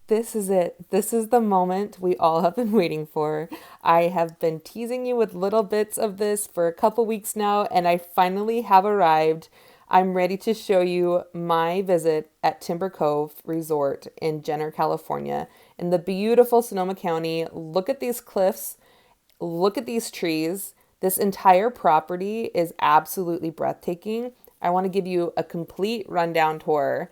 This is it. This is the moment we all have been waiting for. I have been teasing you with little bits of this for a couple weeks now, and I finally have arrived. I'm ready to show you my visit at Timber Cove Resort in Jenner, California, in the beautiful Sonoma County. Look at these cliffs. Look at these trees. This entire property is absolutely breathtaking. I want to give you a complete rundown tour,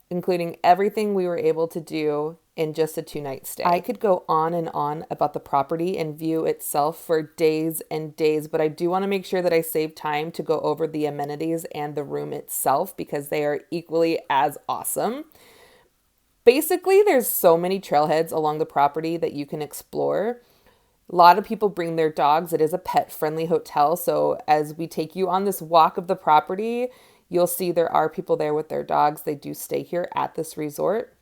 including everything we were able to do in just a 2 night stay. I could go on and on about the property and view itself for days and days, but I do want to make sure that I save time to go over the amenities and the room itself because they are equally as awesome. Basically, there's so many trailheads along the property that you can explore. A lot of people bring their dogs. It is a pet-friendly hotel, so as we take you on this walk of the property, you'll see there are people there with their dogs. They do stay here at this resort.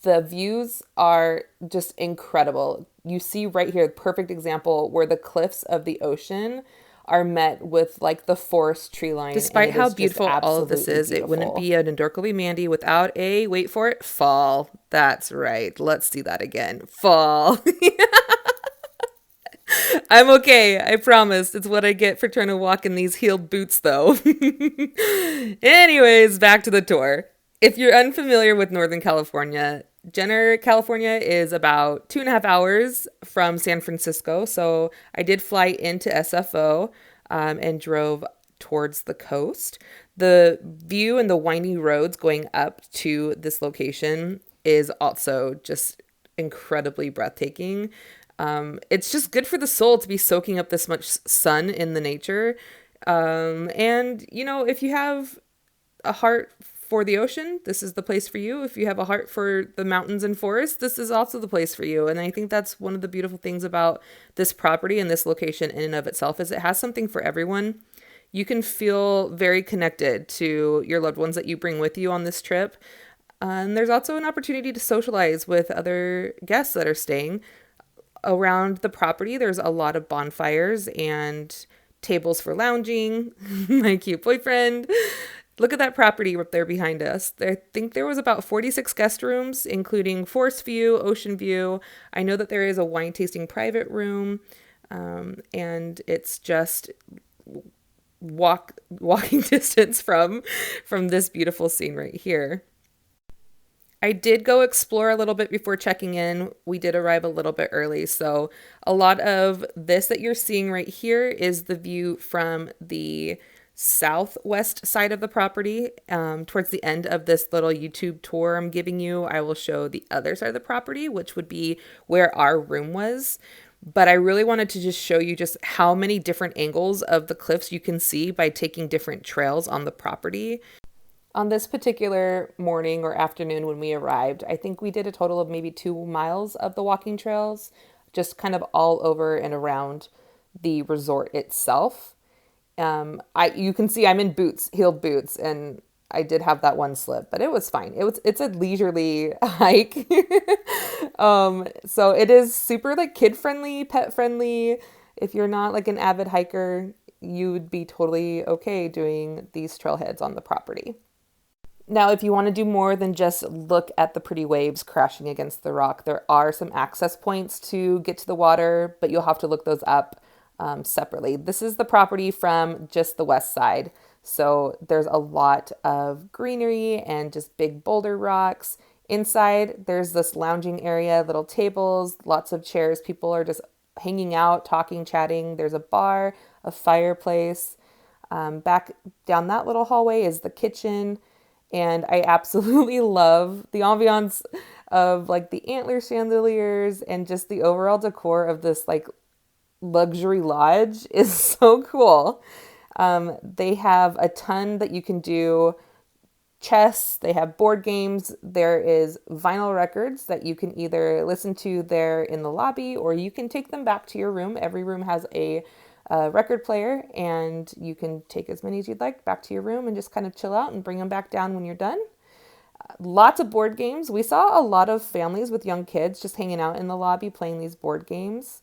The views are just incredible. You see right here, perfect example where the cliffs of the ocean are met with like the forest tree line. Despite how beautiful all of this is, it wouldn't be an Endorkably Mandy without a, wait for it, fall. That's right. Let's do that again. Fall. I'm okay. I promise. It's what I get for trying to walk in these heeled boots, though. Anyways, back to the tour. If you're unfamiliar with Northern California, Jenner, California is about 2.5 hours from San Francisco. So I did fly into SFO and drove towards the coast. The view and the winding roads going up to this location is also just incredibly breathtaking. It's just good for the soul to be soaking up this much sun in the nature. And, you know, if you have a heart for the ocean, this is the place for you. If you have a heart for the mountains and forests, this is also the place for you. And I think that's one of the beautiful things about this property and this location in and of itself is it has something for everyone. You can feel very connected to your loved ones that you bring with you on this trip. And there's also an opportunity to socialize with other guests that are staying around the property. There's a lot of bonfires and tables for lounging. My cute boyfriend. Look at that property up there behind us. I think there was about 46 guest rooms, including forest view, ocean view. I know that there is a wine tasting private room, and it's just walking distance from this beautiful scene right here. I did go explore a little bit before checking in. We did arrive a little bit early, so a lot of this that you're seeing right here is the view from the southwest side of the property. Towards the end of this little YouTube tour I'm giving you, I will show the other side of the property, which would be where our room was. But I really wanted to just show you just how many different angles of the cliffs you can see by taking different trails on the property. On this particular morning or afternoon when we arrived, I think we did a total of maybe 2 miles of the walking trails, just kind of all over and around the resort itself. You can see I'm in boots, heeled boots, and I did have that one slip, but it was fine. It's a leisurely hike. So it is super like kid friendly, pet friendly. If you're not like an avid hiker, you would be totally okay doing these trailheads on the property. Now, if you want to do more than just look at the pretty waves crashing against the rock, there are some access points to get to the water, but you'll have to look those up separately. This is the property from just the west side. So there's a lot of greenery and just big boulder rocks. Inside, there's this lounging area, little tables, lots of chairs. People are just hanging out, talking, chatting. There's a bar, a fireplace. Back down that little hallway is the kitchen. And I absolutely love the ambiance of like the antler chandeliers and just the overall decor of this like luxury lodge is so cool. They have a ton that you can do. Chess, they have board games. There is vinyl records that you can either listen to there in the lobby or you can take them back to your room. Every room has a record player and you can take as many as you'd like back to your room and just kind of chill out and bring them back down when you're done. Lots of board games. We saw a lot of families with young kids just hanging out in the lobby playing these board games.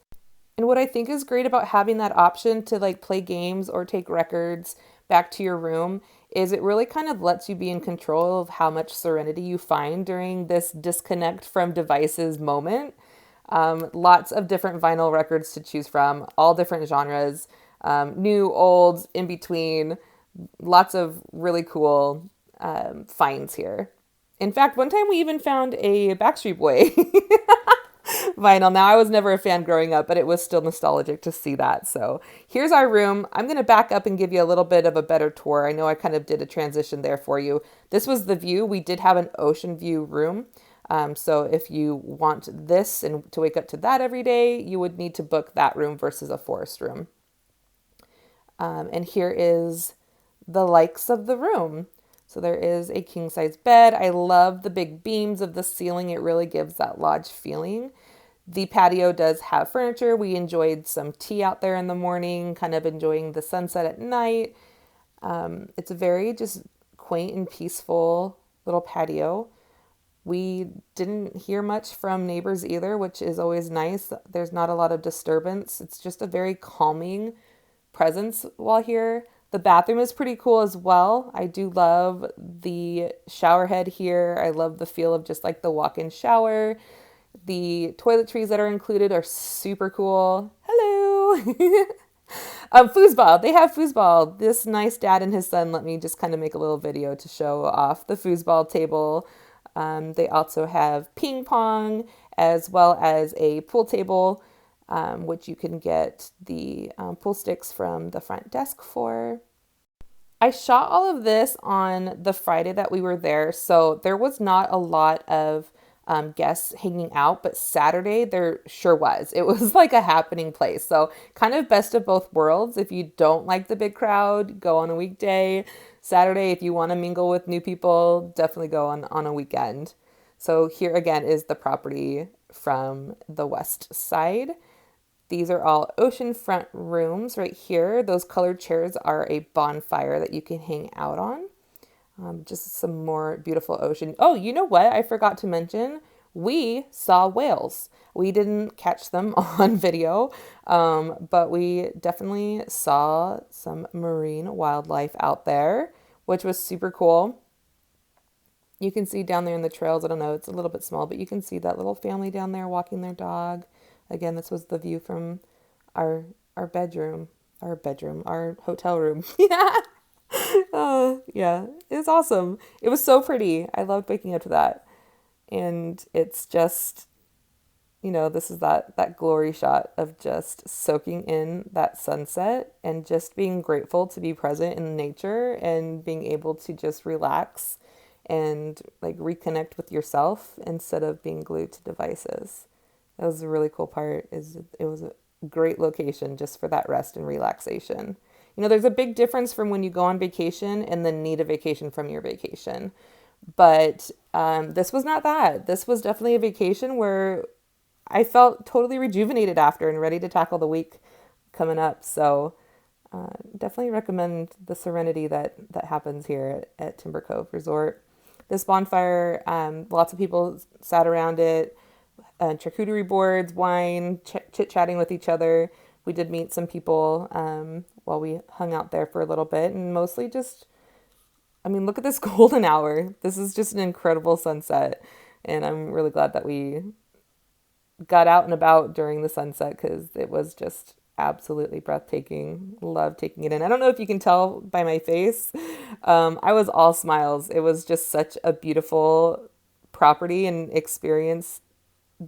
And what I think is great about having that option to like play games or take records back to your room is it really kind of lets you be in control of how much serenity you find during this disconnect from devices moment. Lots of different vinyl records to choose from, all different genres, new, old, in between. Lots of really cool finds here. In fact, one time we even found a Backstreet Boy vinyl. Now, I was never a fan growing up, but it was still nostalgic to see that. So here's our room. I'm going to back up and give you a little bit of a better tour. I know I kind of did a transition there for you. This was the view. We did have an ocean view room. So if you want this and to wake up to that every day, you would need to book that room versus a forest room. And here is the likes of the room. So there is a king size bed. I love the big beams of the ceiling. It really gives that lodge feeling. The patio does have furniture. We enjoyed some tea out there in the morning, kind of enjoying the sunset at night. It's a very just quaint and peaceful little patio. We didn't hear much from neighbors either, which is always nice. There's not a lot of disturbance. It's just a very calming presence while here. The bathroom is pretty cool as well. I do love the shower head here. I love the feel of just like the walk-in shower. The toiletries that are included are super cool. Hello. Foosball. They have foosball. This nice dad and his son let me just kind of make a little video to show off the foosball table. They also have ping pong as well as a pool table, which you can get the pool sticks from the front desk for. I shot all of this on the Friday that we were there, so there was not a lot of guests hanging out, but Saturday there sure was. It was like a happening place. So kind of best of both worlds. If you don't like the big crowd, go on a weekday. Saturday, if you want to mingle with new people, definitely go on a weekend. So here again is the property from the west side. These are all oceanfront rooms right here. Those colored chairs are a bonfire that you can hang out on. Just some more beautiful ocean. Oh, you know what? I forgot to mention. We saw whales. We didn't catch them on video, but we definitely saw some marine wildlife out there, which was super cool. You can see down there in the trails, I don't know, it's a little bit small, but you can see that little family down there walking their dog. Again, this was the view from our hotel room. Yeah. Yeah, it was awesome. It was so pretty. I loved waking up to that. And it's just, this is that glory shot of just soaking in that sunset and just being grateful to be present in nature and being able to just relax and like reconnect with yourself instead of being glued to devices. That was a really cool part. It was a great location just for that rest and relaxation. There's a big difference from when you go on vacation and then need a vacation from your vacation. But this was not that. This was definitely a vacation where I felt totally rejuvenated after and ready to tackle the week coming up. So definitely recommend the serenity that happens here at Timber Cove Resort. This bonfire, lots of people sat around it, charcuterie boards, wine, chit-chatting with each other. We did meet some people while we hung out there for a little bit, and mostly just, look at this golden hour. This is just an incredible sunset, and I'm really glad that we got out and about during the sunset because it was just absolutely breathtaking. Love taking it in. I don't know if you can tell by my face. I was all smiles. It was just such a beautiful property and experience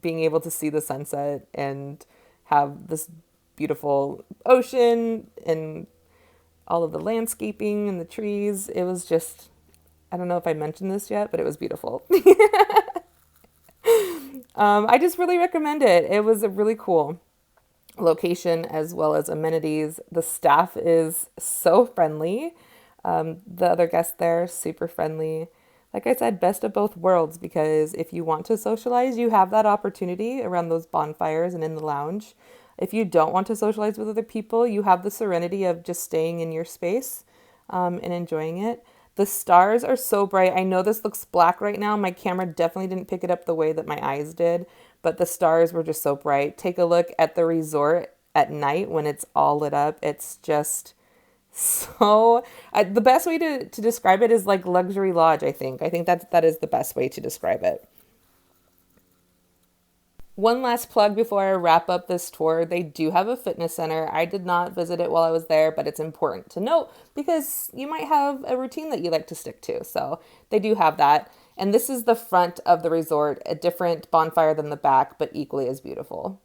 being able to see the sunset and have this beautiful ocean and all of the landscaping and the trees. It was just, I don't know if I mentioned this yet, but it was beautiful. I just really recommend it. It was a really cool location as well as amenities. The staff is so friendly. The other guests there, super friendly. Like I said, best of both worlds, because if you want to socialize, you have that opportunity around those bonfires and in the lounge. If you don't want to socialize with other people, you have the serenity of just staying in your space and enjoying it. The stars are so bright. I know this looks black right now. My camera definitely didn't pick it up the way that my eyes did, but the stars were just so bright. Take a look at the resort at night when it's all lit up. It's just So the best way to describe it is like luxury lodge, I think. I think that is the best way to describe it. One last plug before I wrap up this tour. They do have a fitness center. I did not visit it while I was there, but it's important to note because you might have a routine that you like to stick to. So they do have that. And this is the front of the resort, a different bonfire than the back, but equally as beautiful.